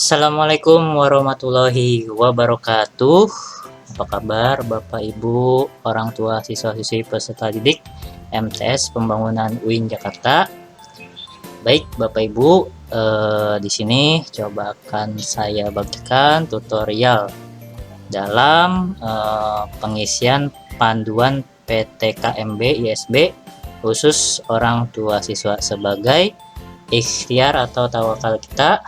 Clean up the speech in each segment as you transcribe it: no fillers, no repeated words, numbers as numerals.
Assalamualaikum warahmatullahi wabarakatuh. Apa kabar Bapak Ibu, orang tua siswa-siswi peserta didik MTS Pembangunan UIN Jakarta? Baik Bapak Ibu, di sini coba akan saya bagikan tutorial dalam pengisian panduan PTKMB ISB khusus orang tua siswa sebagai ikhtiar atau tawakal kita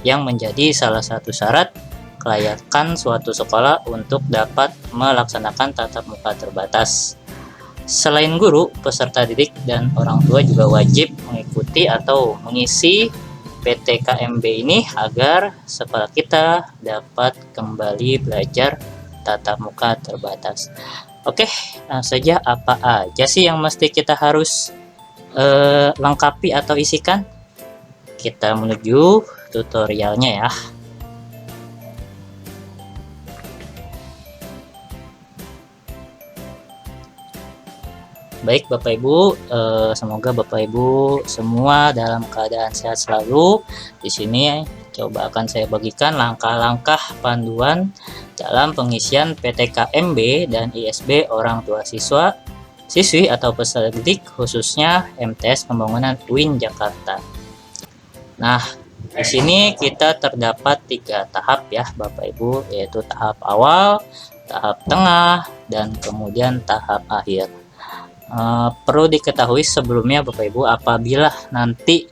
yang menjadi salah satu syarat kelayakan suatu sekolah untuk dapat melaksanakan tatap muka terbatas. Selain guru, peserta didik dan orang tua juga wajib mengikuti atau mengisi PTKMB ini agar sekolah kita dapat kembali belajar tatap muka terbatas. Oke, langsung saja, apa aja sih yang mesti kita harus lengkapi atau isikan? Kita menuju tutorialnya ya. Baik Bapak Ibu, semoga Bapak Ibu semua dalam keadaan sehat selalu. Di sini coba akan saya bagikan langkah-langkah panduan dalam pengisian PTKMB dan ISB orang tua siswa, siswi atau peserta didik khususnya MTS Pembangunan UIN Jakarta. Nah, di sini kita terdapat 3 tahap ya Bapak Ibu, yaitu tahap awal, tahap tengah, dan kemudian tahap akhir. Perlu diketahui sebelumnya Bapak Ibu, apabila nanti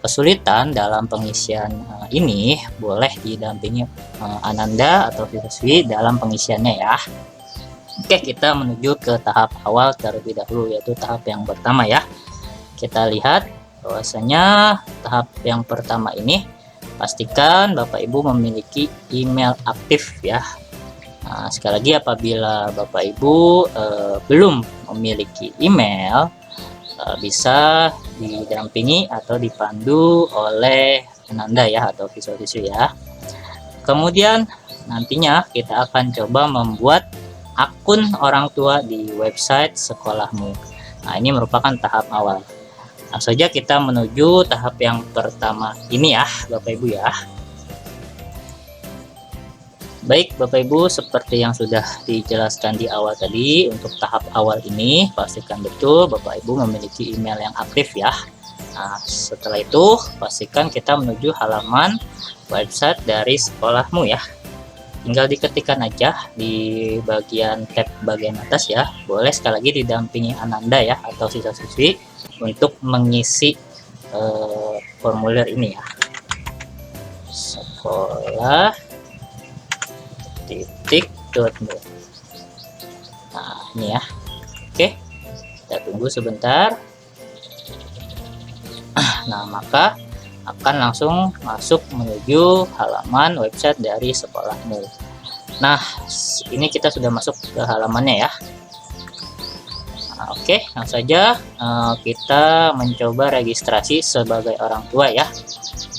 kesulitan dalam pengisian ini, boleh didampingi Ananda atau siswi dalam pengisiannya ya. Oke, kita menuju ke tahap awal terlebih dahulu, yaitu tahap yang pertama ya. Kita lihat bahwasanya tahap yang pertama ini pastikan Bapak Ibu memiliki email aktif ya. Nah, sekali lagi apabila Bapak Ibu belum memiliki email, bisa didampingi atau dipandu oleh Ananda ya atau siswa-siswi ya. Kemudian nantinya kita akan coba membuat akun orang tua di website sekolahmu. Nah, ini merupakan tahap awal. Langsung saja kita menuju tahap yang pertama ini ya Bapak Ibu ya. Baik Bapak Ibu, seperti yang sudah dijelaskan di awal tadi, untuk tahap awal ini pastikan betul Bapak Ibu memiliki email yang aktif ya. Nah, setelah itu pastikan kita menuju halaman website dari sekolahmu ya. Tinggal diketikkan aja di bagian tab bagian atas ya. Boleh sekali lagi didampingi Ananda ya atau siswa-siswi untuk mengisi formulir ini ya. Sekolah titik.mu. Nah, ini ya. Oke, kita tunggu sebentar. Nah, maka akan langsung masuk menuju halaman website dari sekolahmu. Nah, ini kita sudah masuk ke halamannya ya. Nah, oke, langsung saja kita mencoba registrasi sebagai orang tua ya.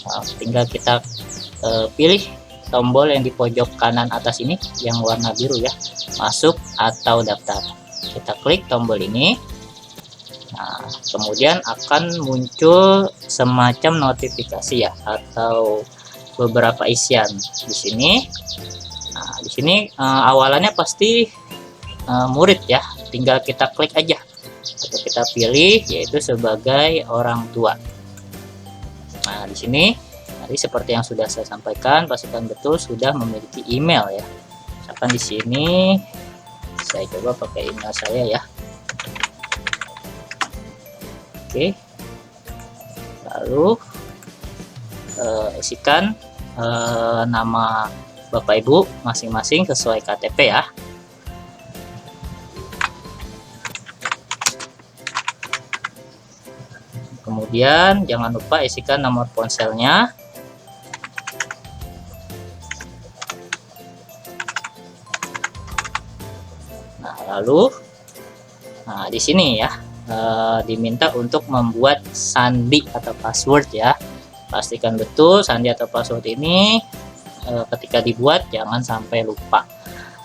Nah, tinggal kita pilih tombol yang di pojok kanan atas ini yang warna biru ya, masuk atau daftar. Kita klik tombol ini. Nah, kemudian akan muncul semacam notifikasi ya atau beberapa isian di sini. Nah, di sini awalannya pasti murid ya, tinggal kita klik aja atau kita pilih yaitu sebagai orang tua. Nah, di sini tadi seperti yang sudah saya sampaikan, pastikan betul sudah memiliki email ya. Misalkan di sini saya coba pakai email saya ya. Oke, lalu isikan nama Bapak Ibu masing-masing sesuai KTP ya. Kemudian jangan lupa isikan nomor ponselnya. Nah, lalu di sini ya diminta untuk membuat sandi atau password ya. Pastikan betul sandi atau password ini ketika dibuat jangan sampai lupa.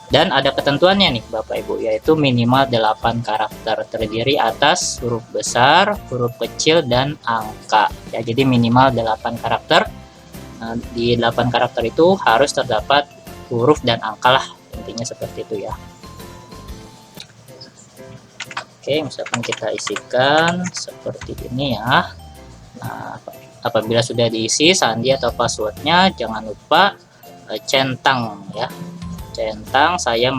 Dan ada ketentuannya nih Bapak Ibu, yaitu minimal 8 karakter terdiri atas huruf besar, huruf kecil, dan angka. Ya, jadi minimal 8 karakter Nah, di 8 karakter itu harus terdapat huruf dan angka lah, intinya seperti itu ya. Oke, misalkan kita isikan seperti ini ya. Nah, apabila sudah diisi sandi atau passwordnya, jangan lupa centang ya. Centang saya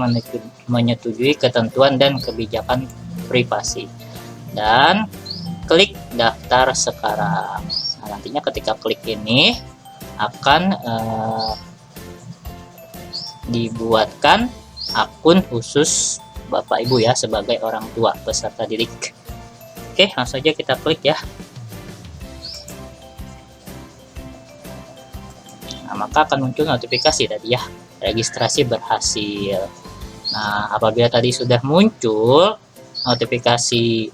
menyetujui ketentuan dan kebijakan privasi, dan klik daftar sekarang. Nah, nantinya ketika klik ini akan dibuatkan akun khusus Bapak Ibu ya sebagai orang tua peserta didik. Oke, langsung saja kita klik ya. Nah, maka akan muncul notifikasi tadi ya, registrasi berhasil. Nah, apabila tadi sudah muncul notifikasi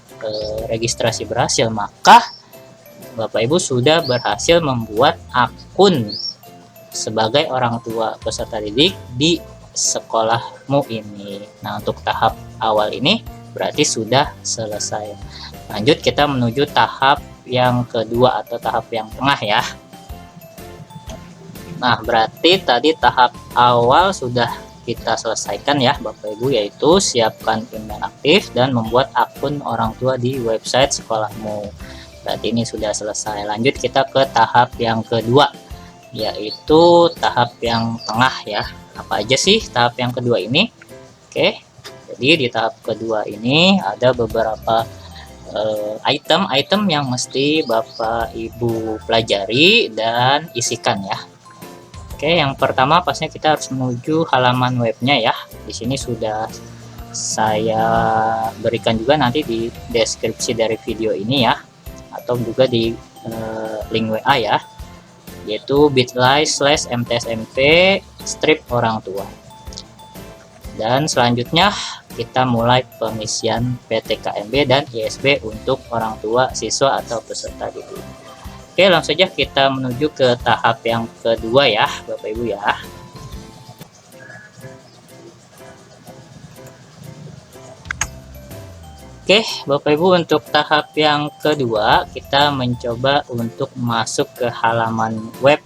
registrasi berhasil, maka Bapak Ibu sudah berhasil membuat akun sebagai orang tua peserta didik di sekolahmu ini. Nah, untuk tahap awal ini berarti sudah selesai. Lanjut kita menuju tahap yang kedua atau tahap yang tengah ya. Nah, berarti tadi tahap awal sudah kita selesaikan ya Bapak Ibu, yaitu siapkan email aktif dan membuat akun orang tua di website sekolahmu. Berarti ini sudah selesai. Lanjut kita ke tahap yang kedua, yaitu tahap yang tengah ya. Apa aja sih tahap yang kedua ini? Oke, jadi di tahap kedua ini ada beberapa item-item yang mesti Bapak Ibu pelajari dan isikan ya. Oke, yang pertama pastinya kita harus menuju halaman webnya ya. Di sini sudah saya berikan juga nanti di deskripsi dari video ini ya, atau juga di link WA ya, yaitu bit.ly/mtsmp strip orang tua. Dan selanjutnya kita mulai pengisian PTKMB dan ISB untuk orang tua siswa atau peserta didik. Oke, langsung saja kita menuju ke tahap yang kedua ya Bapak Ibu ya. Oke Bapak Ibu, untuk tahap yang kedua kita mencoba untuk masuk ke halaman web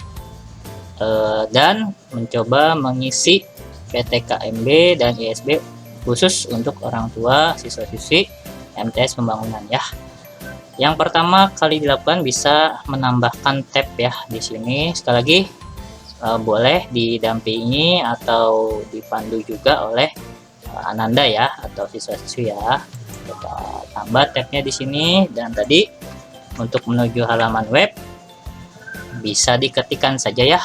dan mencoba mengisi PTKMB dan ISB khusus untuk orang tua siswa-siswi MTS Pembangunan ya. Yang pertama kali dilakukan bisa menambahkan tab ya di sini. Sekali lagi boleh didampingi atau dipandu juga oleh Ananda ya atau siswa-siswi ya. Kita tambah tabnya di sini, dan tadi untuk menuju halaman web bisa diketikkan saja ya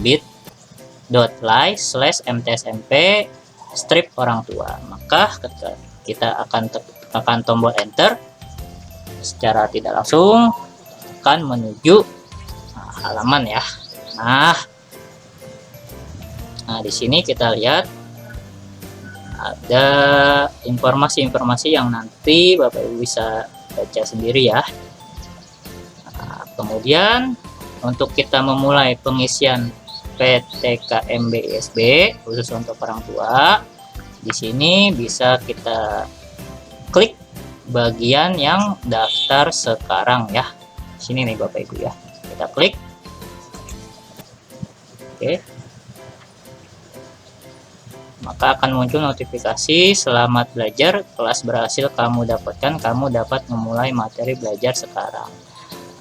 bit.ly/mtsmp strip orang tua. Maka ketika kita akan tekan tombol enter, secara tidak langsung akan menuju halaman ya. Nah, di sini kita lihat ada informasi-informasi yang nanti Bapak Ibu bisa baca sendiri ya. Nah, kemudian untuk kita memulai pengisian PTKMB ISB khusus untuk orang tua, di sini bisa kita klik bagian yang daftar sekarang ya. Sini nih Bapak Ibu ya, kita klik. Oke, maka akan muncul notifikasi selamat belajar, kelas berhasil kamu dapatkan, kamu dapat memulai materi belajar sekarang.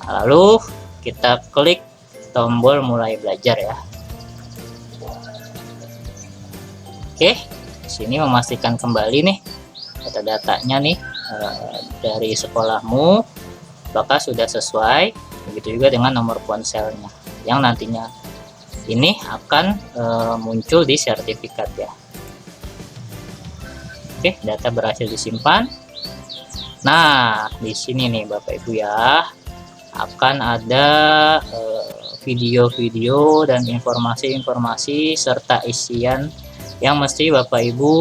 Nah, lalu kita klik tombol mulai belajar ya. Oke, sini memastikan kembali nih data-datanya nih dari sekolahmu apakah sudah sesuai, begitu juga dengan nomor ponselnya yang nantinya ini akan muncul di sertifikat ya. Oke, data berhasil disimpan. Nah, di sini nih Bapak Ibu ya, akan ada video-video dan informasi-informasi serta isian yang mesti Bapak Ibu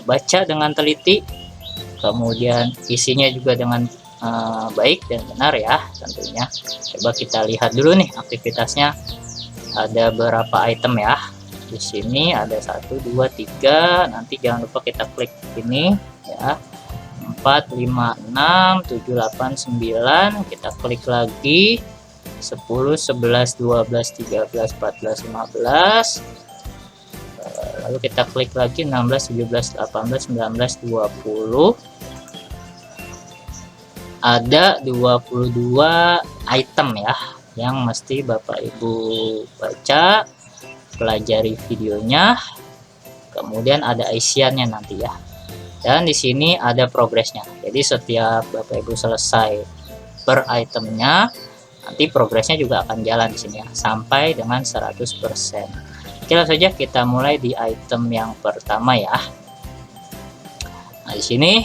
baca dengan teliti. Kemudian isinya juga dengan baik dan benar ya tentunya. Coba kita lihat dulu nih aktivitasnya. Ada berapa item ya? Di sini ada 1, 2, 3. Nanti jangan lupa kita klik ini ya. 4, 5, 6, 7, 8, 9. Kita klik lagi. 10, 11, 12, 13, 14, 15. Lalu kita klik lagi 16, 17, 18, 19, 20. Ada 22 item ya yang mesti Bapak Ibu baca, pelajari videonya, kemudian ada isiannya nanti ya. Dan di sini ada progresnya. Jadi setiap Bapak Ibu selesai per itemnya, nanti progresnya juga akan jalan di sini ya sampai dengan 100%. Langsung saja kita mulai di item yang pertama ya. Nah, di sini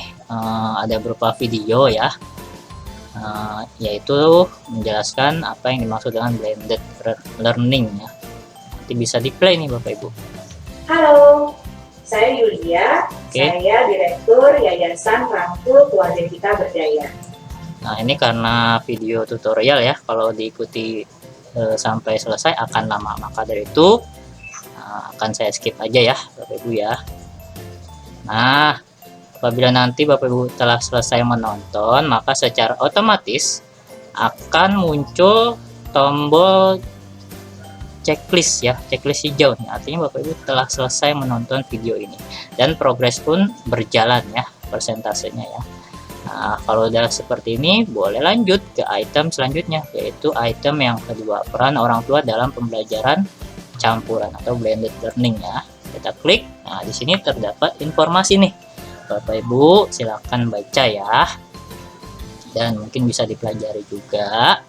ada berupa video ya. Yaitu menjelaskan apa yang dimaksud dengan blended learning ya. Nanti bisa di play nih Bapak Ibu. Halo, saya Yulia, saya Direktur Yayasan Rangkul Keluarga Kita Berdaya. Nah, ini karena video tutorial ya, kalau diikuti sampai selesai akan lama, maka dari itu akan saya skip aja ya Bapak Ibu ya. Nah, apabila nanti Bapak Ibu telah selesai menonton, maka secara otomatis akan muncul tombol checklist ya, checklist hijau nih. Artinya Bapak Ibu telah selesai menonton video ini dan progres pun berjalan ya, persentasenya ya. Nah, kalau udah seperti ini, boleh lanjut ke item selanjutnya, yaitu item yang kedua, peran orang tua dalam pembelajaran campuran atau blended learning ya. Kita klik. Nah, di sini terdapat informasi nih. Bapak Ibu silakan baca ya. Dan mungkin bisa dipelajari juga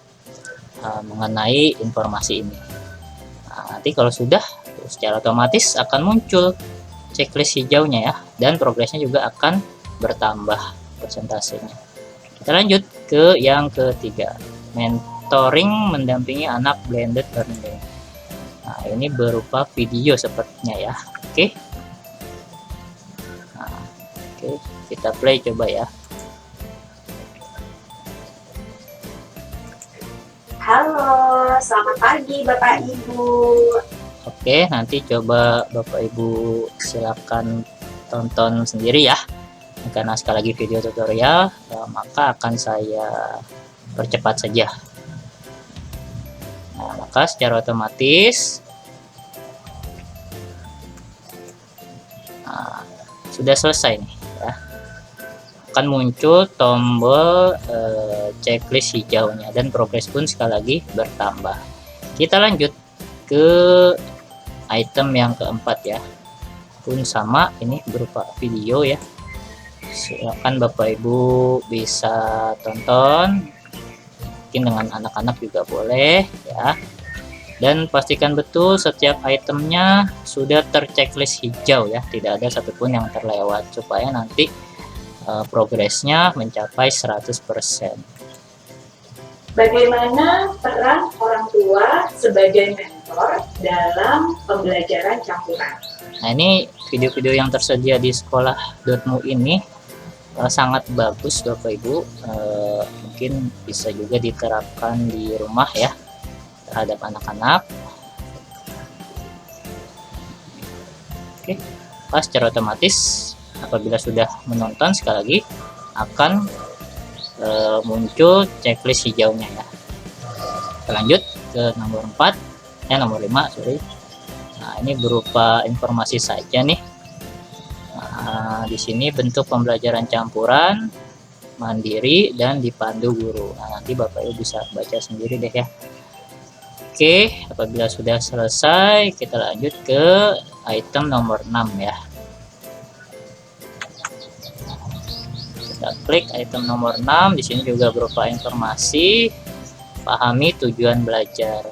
mengenai informasi ini. Nah, nanti kalau sudah, secara otomatis akan muncul checklist hijaunya ya, dan progresnya juga akan bertambah persentasenya. Kita lanjut ke yang ketiga, mentoring mendampingi anak blended learning. Nah, ini berupa video sepertinya ya. Oke. Nah, oke, kita play coba ya. Halo, selamat pagi Bapak Ibu. Oke, nanti coba Bapak Ibu silakan tonton sendiri ya. Karena sekali lagi video tutorial, maka akan saya percepat saja. Nah, maka secara otomatis sudah selesai nih ya. Akan muncul tombol checklist hijaunya dan progres pun sekali lagi bertambah. Kita lanjut ke item yang keempat ya. Pun sama, ini berupa video ya. Silakan Bapak Ibu bisa tonton, mungkin dengan anak-anak juga boleh ya. Dan pastikan betul setiap itemnya sudah terchecklist hijau ya, tidak ada satupun yang terlewat supaya nanti progresnya mencapai 100%. Bagaimana peran orang tua sebagai mentor dalam pembelajaran campuran? Nah, ini video-video yang tersedia di sekolah.mu ini sangat bagus Bapak Ibu, mungkin bisa juga diterapkan di rumah ya terhadap anak-anak. Oke, pas secara otomatis apabila sudah menonton sekali lagi akan muncul checklist hijaunya ya. Kita lanjut ke nomor 4 nomor 5 sorry. Nah, ini berupa informasi saja nih. Nah, di sini bentuk pembelajaran campuran, mandiri, dan dipandu guru. Nah, nanti Bapak Ibu bisa baca sendiri deh ya. Oke, apabila sudah selesai, kita lanjut ke item nomor 6 ya. Kita klik item nomor 6. Di sini juga berupa informasi, pahami tujuan belajar.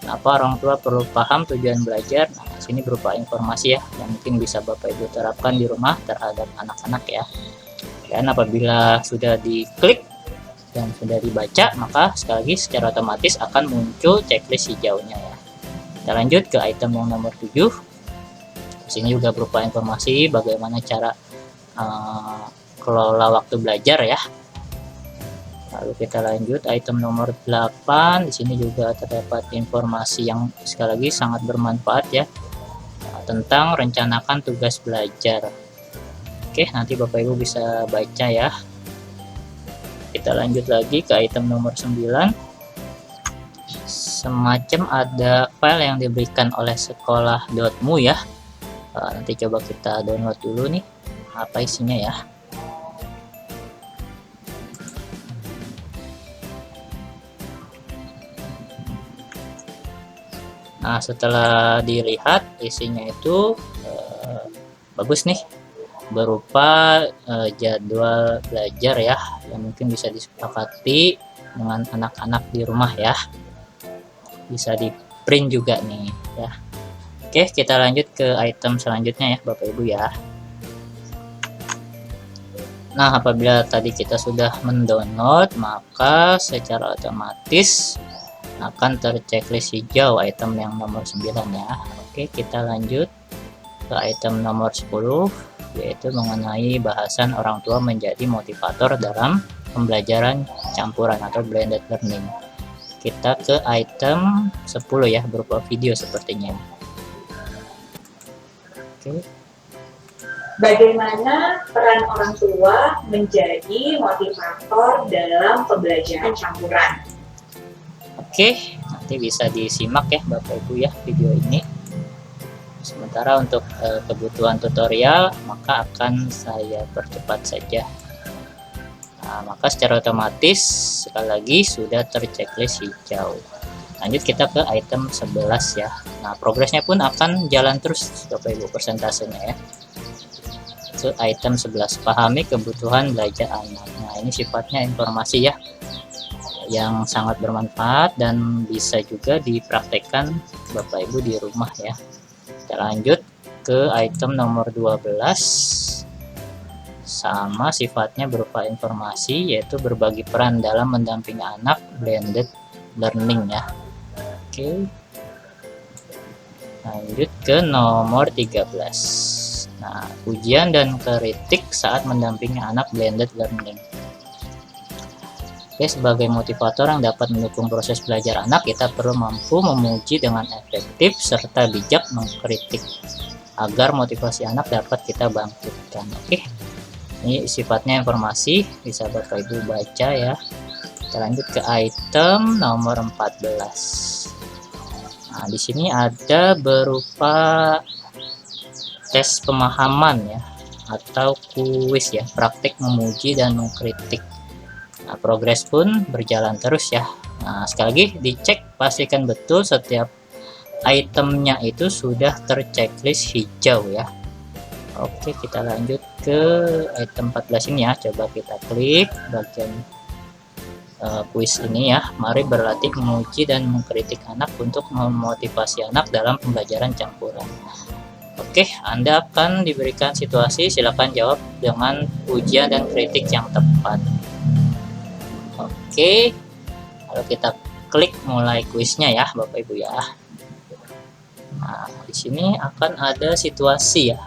Apa orang tua perlu paham tujuan belajar? Nah, sini berupa informasi ya yang mungkin bisa Bapak Ibu terapkan di rumah terhadap anak-anak ya. Dan apabila sudah diklik dan sudah dibaca, maka sekali lagi secara otomatis akan muncul checklist hijaunya ya. Kita lanjut ke item yang nomor 7. Di sini juga berupa informasi bagaimana cara kelola waktu belajar ya. Lalu kita lanjut item nomor 8. Di sini juga terdapat informasi yang sekali lagi sangat bermanfaat ya, tentang rencanakan tugas belajar. Oke, nanti Bapak Ibu bisa baca ya. Kita lanjut lagi ke item nomor 9. semacam ada file yang diberikan oleh sekolah.mu ya. Nanti coba kita download dulu nih apa isinya ya. Nah, setelah dilihat isinya itu bagus nih, berupa jadwal belajar ya yang mungkin bisa disepakati dengan anak-anak di rumah ya, bisa di print juga nih ya. Oke, kita lanjut ke item selanjutnya ya Bapak Ibu ya. Nah, apabila tadi kita sudah mendownload, maka secara otomatis akan terchecklist hijau item yang nomor 9 ya. Oke, kita lanjut ke item nomor 10, yaitu mengenai bahasan orang tua menjadi motivator dalam pembelajaran campuran atau blended learning. Kita ke item 10 ya, berupa video sepertinya. Oke. Bagaimana peran orang tua menjadi motivator dalam pembelajaran campuran? Oke, nanti bisa disimak ya Bapak Ibu ya video ini. Sementara untuk kebutuhan tutorial maka akan saya percepat saja. Nah, maka secara otomatis sekali lagi sudah terchecklist hijau. Lanjut kita ke item 11 ya. Nah, progresnya pun akan jalan terus Bapak Ibu persentasenya ya. Ke item 11, pahami kebutuhan belajar anak. Nah, ini sifatnya informasi ya, yang sangat bermanfaat dan bisa juga dipraktekkan Bapak Ibu di rumah ya. Kita lanjut ke item nomor 12, sama sifatnya berupa informasi, yaitu berbagi peran dalam mendampingi anak blended learning ya. Oke, lanjut ke nomor 13. Nah, ujian dan kritik saat mendampingi anak blended learning. Oke, sebagai motivator yang dapat mendukung proses belajar anak, kita perlu mampu memuji dengan efektif serta bijak mengkritik agar motivasi anak dapat kita bangkitkan. Oke, ini sifatnya informasi, bisa Bapak Ibu baca ya. Kita lanjut ke item nomor 14. Nah, di sini ada berupa tes pemahaman ya, atau kuis ya, praktik memuji dan mengkritik. Nah, progres pun berjalan terus ya. Nah, sekali lagi dicek, pastikan betul setiap itemnya itu sudah terchecklist hijau ya. Oke, kita lanjut ke item 14 ini ya. Coba kita klik bagian kuis ini ya. Mari berlatih memuji dan mengkritik anak untuk memotivasi anak dalam pembelajaran campuran. Oke, Anda akan diberikan situasi, silakan jawab dengan ujian dan kritik yang tepat. Oke, kalau kita klik mulai kuisnya ya Bapak Ibu ya. Nah, di sini akan ada situasi ya,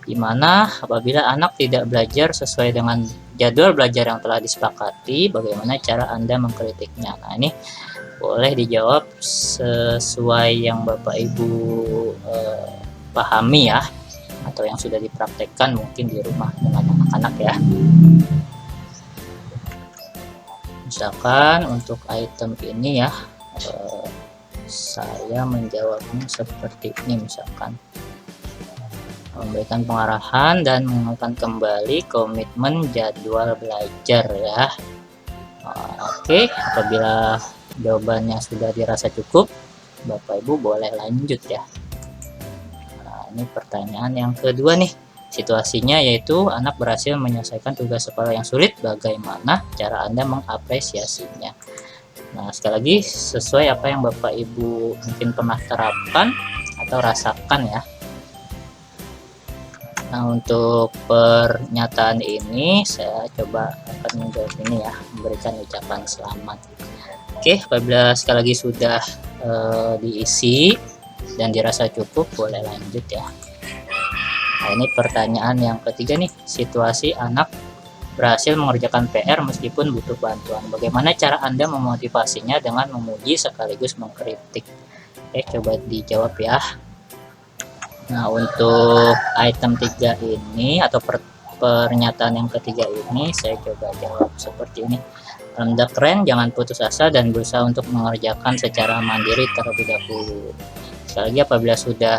dimana apabila anak tidak belajar sesuai dengan jadwal belajar yang telah disepakati, bagaimana cara Anda mengkritiknya. Nah, ini boleh dijawab sesuai yang Bapak Ibu pahami ya, atau yang sudah dipraktekkan mungkin di rumah dengan anak-anak ya. Misalkan untuk item ini ya, saya menjawabnya seperti ini, misalkan memberikan pengarahan dan mengulang kembali komitmen jadwal belajar ya. Oke, apabila jawabannya sudah dirasa cukup, Bapak Ibu boleh lanjut ya. Nah, ini pertanyaan yang kedua nih. Situasinya yaitu anak berhasil menyelesaikan tugas sekolah yang sulit, bagaimana cara Anda mengapresiasinya. Nah, sekali lagi sesuai apa yang Bapak Ibu mungkin pernah terapkan atau rasakan ya. Nah, untuk pernyataan ini saya coba akan menjawab ini ya, memberikan ucapan selamat. Oke, apabila sekali lagi sudah diisi dan dirasa cukup, boleh lanjut ya. Nah, ini pertanyaan yang ketiga nih, situasi anak berhasil mengerjakan PR meskipun butuh bantuan. Bagaimana cara Anda memotivasinya dengan memuji sekaligus mengkritik? Oke, coba dijawab ya. Nah, untuk item 3 ini atau pernyataan yang ketiga ini, saya coba jawab seperti ini. Anda keren, jangan putus asa dan berusaha untuk mengerjakan secara mandiri terlebih dahulu. Sekali lagi, apabila sudah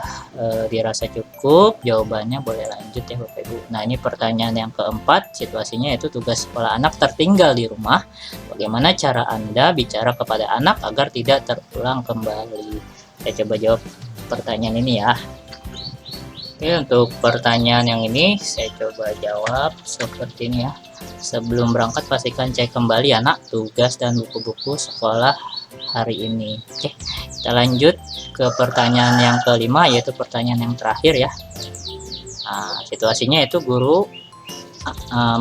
dirasa cukup jawabannya, boleh lanjut ya Bapak Ibu. Nah, ini pertanyaan yang keempat, situasinya yaitu tugas sekolah anak tertinggal di rumah. Bagaimana cara Anda bicara kepada anak agar tidak terulang kembali? Saya coba jawab pertanyaan ini ya. Oke, untuk pertanyaan yang ini saya coba jawab seperti ini ya. Sebelum berangkat pastikan cek kembali anak tugas dan buku-buku sekolah hari ini. Oke, kita lanjut ke pertanyaan yang kelima, yaitu pertanyaan yang terakhir ya. Nah, situasinya itu guru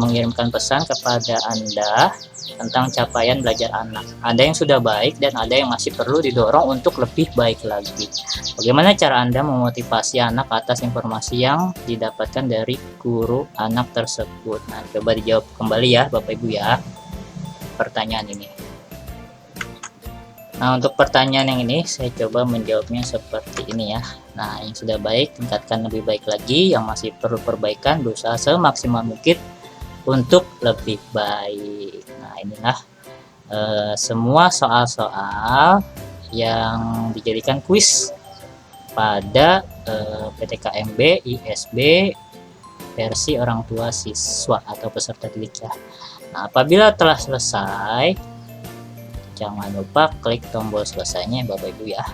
mengirimkan pesan kepada Anda tentang capaian belajar anak. Ada yang sudah baik dan ada yang masih perlu didorong untuk lebih baik lagi. Bagaimana cara Anda memotivasi anak atas informasi yang didapatkan dari guru anak tersebut? Nah, coba dijawab kembali ya Bapak Ibu ya, pertanyaan ini. Nah, untuk pertanyaan yang ini saya coba menjawabnya seperti ini ya. Nah, yang sudah baik tingkatkan lebih baik lagi, yang masih perlu perbaikan berusaha semaksimal mungkin untuk lebih baik. Nah, inilah semua soal-soal yang dijadikan kuis pada PTKMB ISB versi orang tua siswa atau peserta didik ya. Nah, apabila telah selesai, jangan lupa klik tombol selesainya Bapak Ibu ya.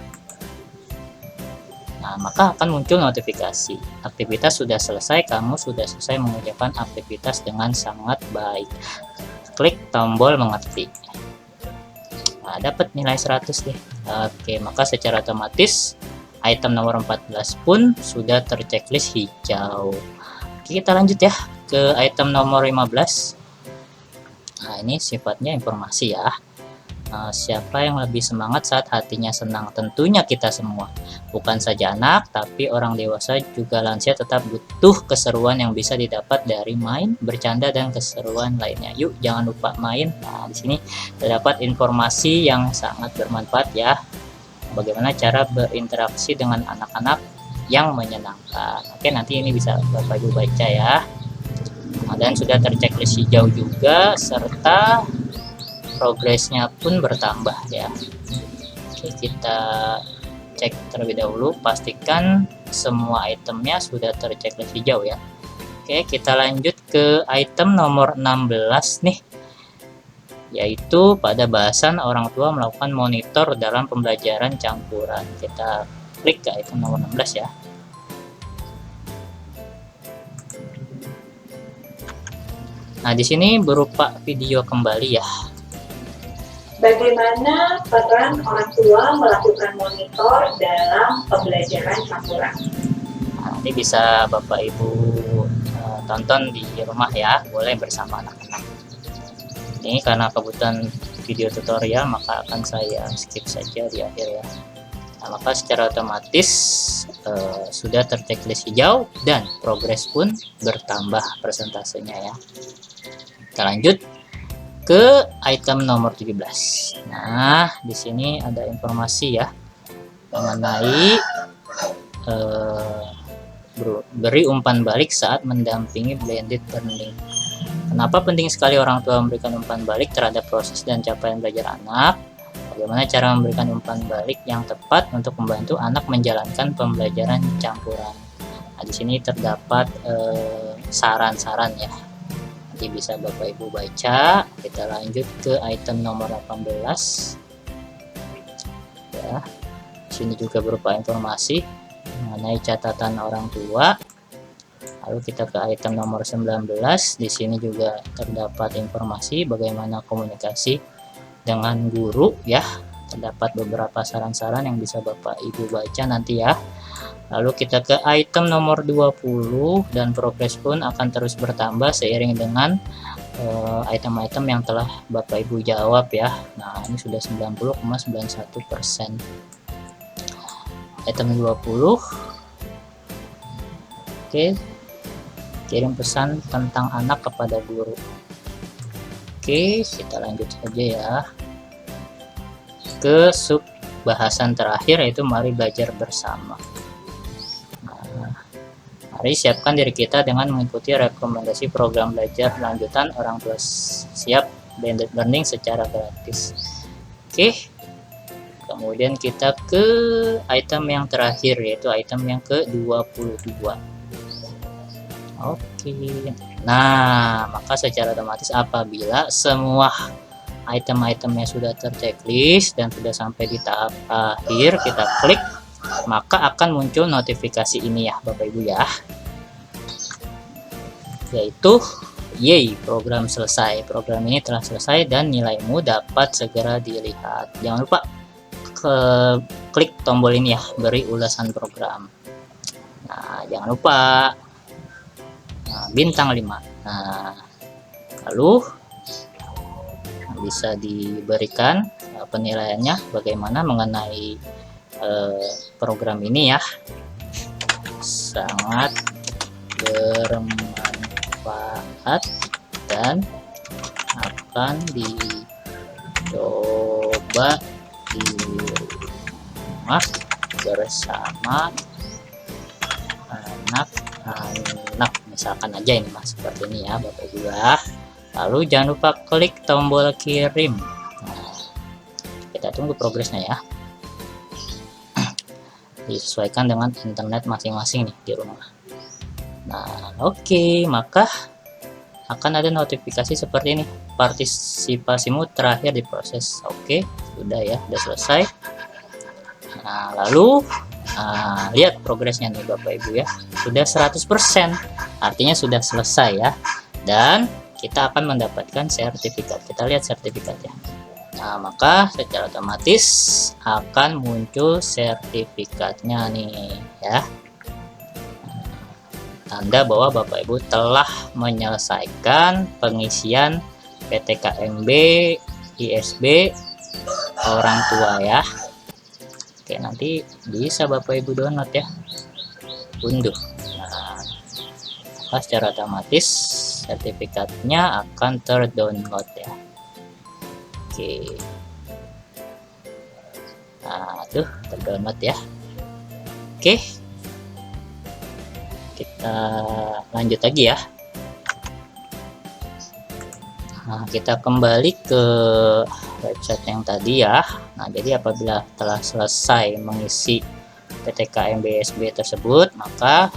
Nah, maka akan muncul notifikasi aktivitas sudah selesai, kamu sudah selesai mengerjakan aktivitas dengan sangat baik. Klik tombol mengerti. Nah, dapat nilai 100 deh. Oke, maka secara otomatis item nomor 14 pun sudah terchecklist hijau. Oke, kita lanjut ya ke item nomor 15. Nah, ini sifatnya informasi ya. Siapa yang lebih semangat saat hatinya senang? Tentunya kita semua, bukan saja anak, tapi orang dewasa juga lansia tetap butuh keseruan yang bisa didapat dari main, bercanda, dan keseruan lainnya. Yuk, jangan lupa main. Nah, di sini terdapat informasi yang sangat bermanfaat ya. Bagaimana cara berinteraksi dengan anak-anak yang menyenangkan. Oke, nanti ini bisa Bapak Ibu baca ya. Nah, dan sudah terchecklist hijau juga, serta progresnya pun bertambah ya. Oke, kita cek terlebih dahulu, pastikan semua itemnya sudah terchecklist hijau ya. Oke, kita lanjut ke item nomor 16 nih, yaitu pada bahasan orang tua melakukan monitor dalam pembelajaran campuran. Kita klik ke item nomor 16 ya. Nah, di sini berupa video kembali ya. Bagaimana peran orang tua melakukan monitor dalam pembelajaran campuran? Nah, ini bisa Bapak Ibu tonton di rumah ya, boleh bersama anak-anak. Ini karena kebutuhan video tutorial, maka akan saya skip saja di akhir ya. Nah, maka secara otomatis sudah terchecklist hijau dan progres pun bertambah persentasenya ya. Kita lanjut ke item nomor 17. Nah, di sini ada informasi ya mengenai beri umpan balik saat mendampingi blended learning. Kenapa penting sekali orang tua memberikan umpan balik terhadap proses dan capaian belajar anak? Bagaimana cara memberikan umpan balik yang tepat untuk membantu anak menjalankan pembelajaran campuran? Nah, di sini terdapat saran-saran ya. Bisa Bapak Ibu baca. Kita lanjut ke item nomor 18 ya. Sini juga berupa informasi mengenai catatan orang tua. Lalu kita ke item nomor 19. Di sini juga terdapat informasi bagaimana komunikasi dengan guru ya. Terdapat beberapa saran-saran yang bisa Bapak Ibu baca nanti ya. Lalu kita ke item nomor 20, dan progres pun akan terus bertambah seiring dengan item-item yang telah Bapak Ibu jawab ya. Nah, ini sudah 90,91%. Item 20. Oke. Kirim pesan tentang anak kepada guru. Oke, kita lanjut saja ya. Ke sub bahasan terakhir, yaitu mari belajar bersama. Mari siapkan diri kita dengan mengikuti rekomendasi program belajar lanjutan orang tua siap blended learning secara gratis. Oke, kemudian kita ke item yang terakhir, yaitu item yang ke-22. Oke, nah maka secara otomatis apabila semua item-itemnya sudah terchecklist dan sudah sampai di tahap akhir, kita klik, maka akan muncul notifikasi ini ya Bapak Ibu ya, yaitu yay, program selesai, program ini telah selesai dan nilaimu dapat segera dilihat. Jangan lupa klik tombol ini ya, beri ulasan program. Nah jangan lupa bintang 5. Nah lalu bisa diberikan penilaiannya bagaimana mengenai program ini ya. Sangat bermanfaat dan akan dicoba di rumah bersama anak-anak, misalkan aja ini mas, seperti ini ya Bapak Ibu ya. Lalu jangan lupa klik tombol kirim. Nah, kita tunggu progresnya ya, disesuaikan dengan internet masing-masing nih di rumah. Nah oke, maka akan ada notifikasi seperti ini, partisipasimu terakhir diproses. Oke, sudah ya, sudah selesai. Nah lalu lihat progresnya nih Bapak Ibu ya, sudah 100%, artinya sudah selesai ya, dan kita akan mendapatkan sertifikat. Kita lihat sertifikatnya. Nah maka secara otomatis akan muncul sertifikatnya nih ya, tanda bahwa Bapak Ibu telah menyelesaikan pengisian PTKMB ISB orang tua ya. Oke, nanti bisa Bapak Ibu download ya, unduh. Nah secara otomatis sertifikatnya akan terdownload ya. Oke, nah tuh terdownload ya. Oke, kita lanjut lagi ya. Nah kita kembali ke website yang tadi ya. Nah jadi apabila telah selesai mengisi PTKMB ISB tersebut, maka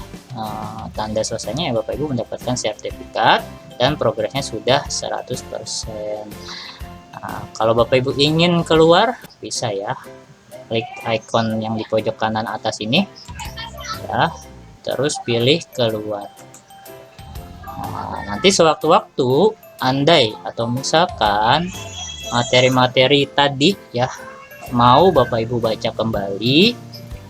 tanda selesainya ya Bapak Ibu mendapatkan sertifikat dan progresnya sudah 100%. Nah, kalau Bapak Ibu ingin keluar, bisa ya, klik icon yang di pojok kanan atas ini ya, terus pilih keluar. Nah, nanti sewaktu-waktu andai atau misalkan materi-materi tadi ya mau Bapak Ibu baca kembali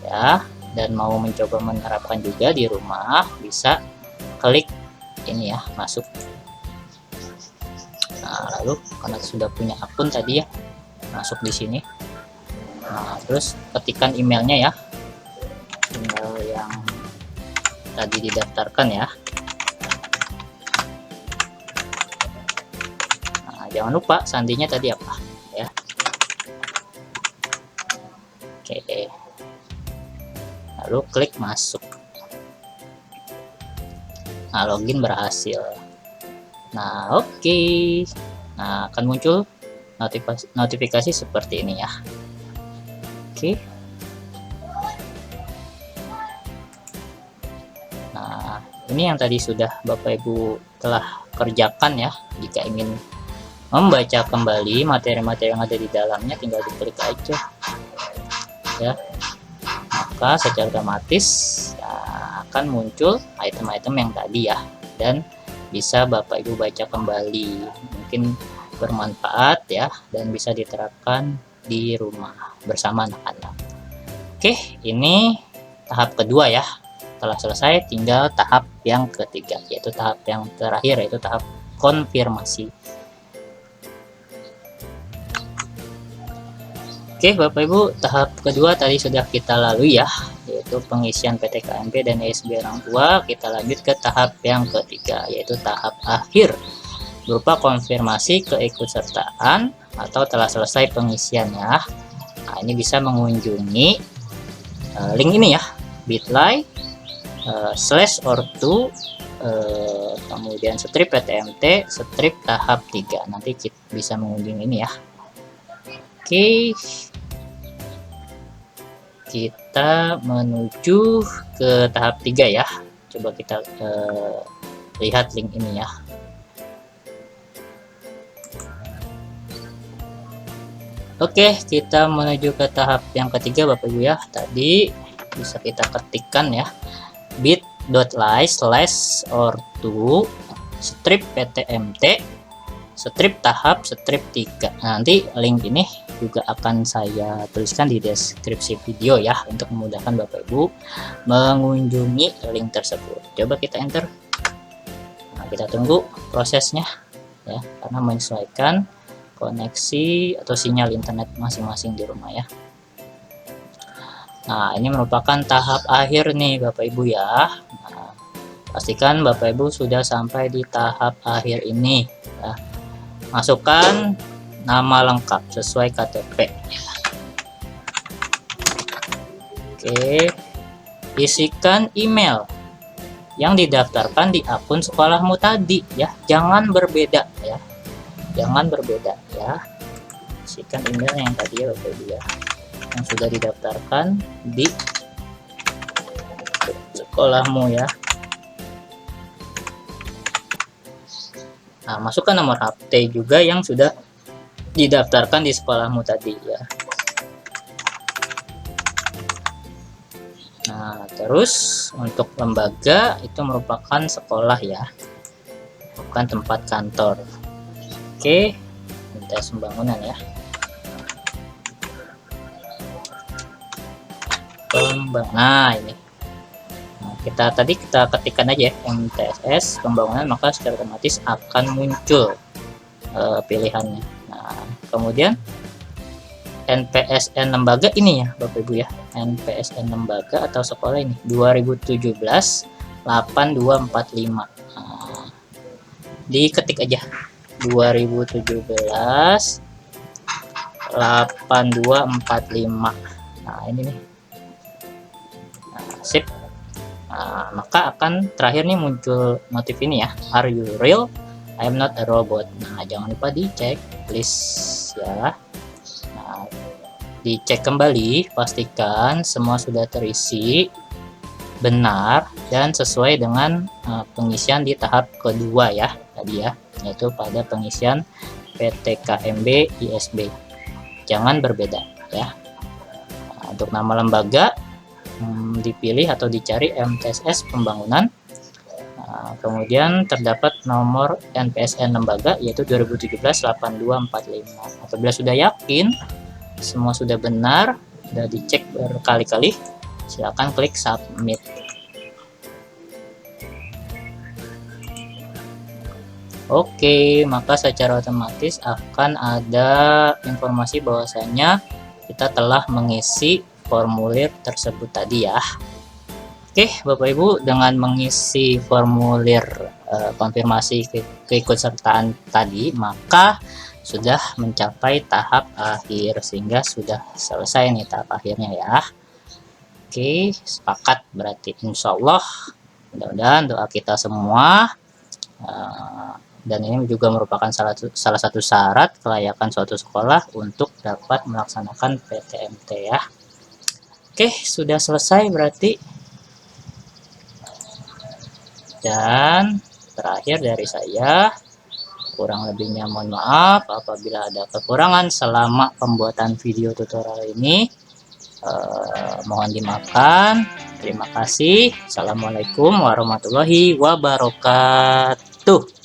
ya, dan mau mencoba menerapkan juga di rumah, bisa klik ini ya, masuk. Nah lalu karena sudah punya akun tadi ya, masuk di sini. Nah terus ketikkan emailnya ya, email yang tadi didaftarkan ya. Nah jangan lupa sandinya tadi apa ya. Oke, lalu klik masuk. Nah login berhasil. Nah oke, nah akan muncul notifikasi seperti ini ya. Oke, nah ini yang tadi sudah Bapak Ibu telah kerjakan ya. Jika ingin membaca kembali materi-materi yang ada di dalamnya, tinggal diklik aja ya, maka secara otomatis ya, akan muncul item-item yang tadi ya, dan bisa Bapak Ibu baca kembali, mungkin bermanfaat ya, dan bisa diterapkan di rumah bersama anak-anak. Oke, ini tahap kedua ya, telah selesai, tinggal tahap yang ketiga, yaitu tahap yang terakhir, yaitu tahap konfirmasi. Oke Bapak Ibu, tahap kedua tadi sudah kita lalui ya, yaitu pengisian PTKMB dan ISB orang tua. Kita lanjut ke tahap yang ketiga, yaitu tahap akhir, berupa konfirmasi keikutsertaan atau telah selesai pengisiannya. Nah ini bisa mengunjungi link ini ya, bit.ly/ortu kemudian strip PTMT, strip tahap 3. Nanti kita bisa mengunjungi ini ya. Oke, kita menuju ke tahap 3 ya. Coba kita lihat link ini ya. Oke, kita menuju ke tahap yang ketiga Bapak Ibu ya. Tadi bisa kita ketikkan ya, bit.ly/or2 strip PTMT strip tahap strip 3. Nanti link ini juga akan saya tuliskan di deskripsi video ya, untuk memudahkan Bapak Ibu mengunjungi link tersebut. Coba kita enter. Nah, kita tunggu prosesnya ya, karena menyesuaikan koneksi atau sinyal internet masing-masing di rumah ya. Nah, ini merupakan tahap akhir nih Bapak Ibu ya. Nah, pastikan Bapak Ibu sudah sampai di tahap akhir ini ya. Masukkan nama lengkap sesuai KTP. Oke, isikan email yang didaftarkan di akun sekolahmu tadi ya, jangan berbeda ya, jangan berbeda ya. Isikan email yang tadi ya Bapak Ibu ya, yang sudah didaftarkan di sekolahmu ya. Nah, masukkan nomor HP juga yang sudah didaftarkan di sekolahmu tadi ya. Nah, terus untuk lembaga itu merupakan sekolah ya, bukan tempat kantor. Oke, minta pembangunan ya. Nah, ini. Nah, kita ketikkan aja ya, MTSS pembangunan, maka secara otomatis akan muncul pilihannya. Nah, kemudian NPSN lembaga ini ya Bapak Ibu ya, NPSN lembaga atau sekolah ini 2017 8245. Nah, diketik aja 2017 8245. Nah, ini nih. Nah, sip. Nah, maka akan terakhir nih muncul notif ini ya, are you real? I am not a robot. Nah, jangan lupa dicek please ya. Nah, dicek kembali, pastikan semua sudah terisi benar dan sesuai dengan pengisian di tahap kedua ya tadi ya, yaitu pada pengisian PTKMB ISB. Jangan berbeda ya. Nah, untuk nama lembaga dipilih atau dicari MTSS pembangunan. Nah, kemudian terdapat nomor NPSN lembaga yaitu 2017 8245. Apabila sudah yakin semua sudah benar, sudah dicek berkali-kali, silakan klik submit. Oke, maka secara otomatis akan ada informasi bahwasanya kita telah mengisi formulir tersebut tadi ya. Oke Bapak Ibu, dengan mengisi formulir konfirmasi keikutsertaan tadi, maka sudah mencapai tahap akhir, sehingga sudah selesai nih tahap akhirnya ya. Oke, sepakat berarti insya Allah. Mudah-mudahan doa kita semua, dan ini juga merupakan salah satu syarat kelayakan suatu sekolah untuk dapat melaksanakan PTMT ya. Oke, sudah selesai berarti. Dan terakhir dari saya, kurang lebihnya mohon maaf apabila ada kekurangan selama pembuatan video tutorial ini. Mohon dimaafkan. Terima kasih. Assalamualaikum warahmatullahi wabarakatuh.